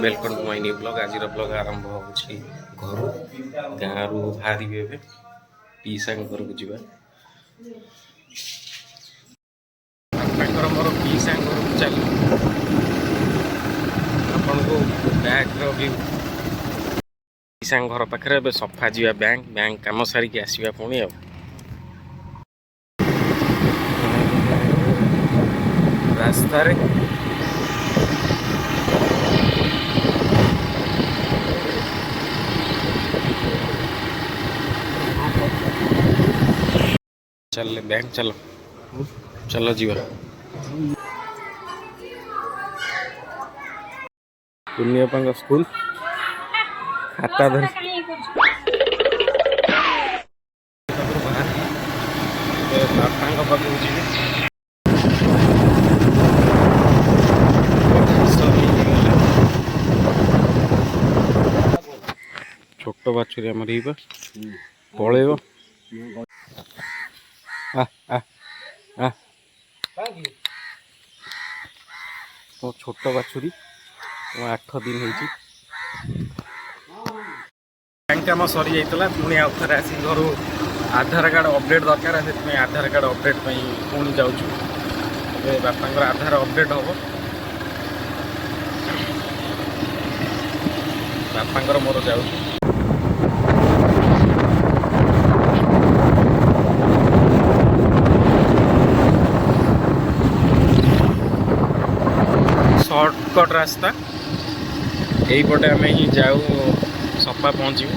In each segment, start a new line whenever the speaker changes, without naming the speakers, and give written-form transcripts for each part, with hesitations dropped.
Welcome to my new blog. आज blog आरंभ होची घर गाँव बाहर पीसा घर को जीवा मोर पीसा घर को चल आपन को बैग व्यू पीसा घर पाखे सफा जा बैंक कम सारिक आसवा पुणी रास्तार चल बैंक चलो चलो जीवा पुण्यपा स्कूल खाता धर बापा पाक छोट बाछुरी आम पलैब तो छोट बाछुरी 8 दिन हो बैंक कम सरी जाता पुणी आउ थे आस घर आधार कार्ड अपडेट दरकार से आधार कार्ड अपडेट पुणी जाऊँ बापा आधार अपडेट हम बापा मोर जाऊँ शॉर्टकट रास्ता यही पटे आम ही जाऊ सफा पहुँचू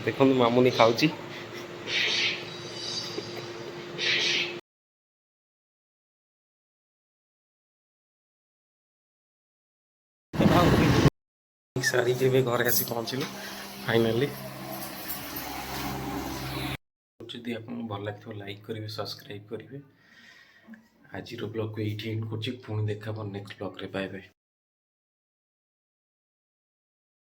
देखो मामुनी खाऊची सारी के घर आसी पहुँचलु फाइनाली जदि आप भल लगे लाइक करेंगे सब्सक्राइब करेंगे आज ब्लॉग को ये एंड कर पुणी देखा नेक्स्ट ब्लॉग रे बाय बाय।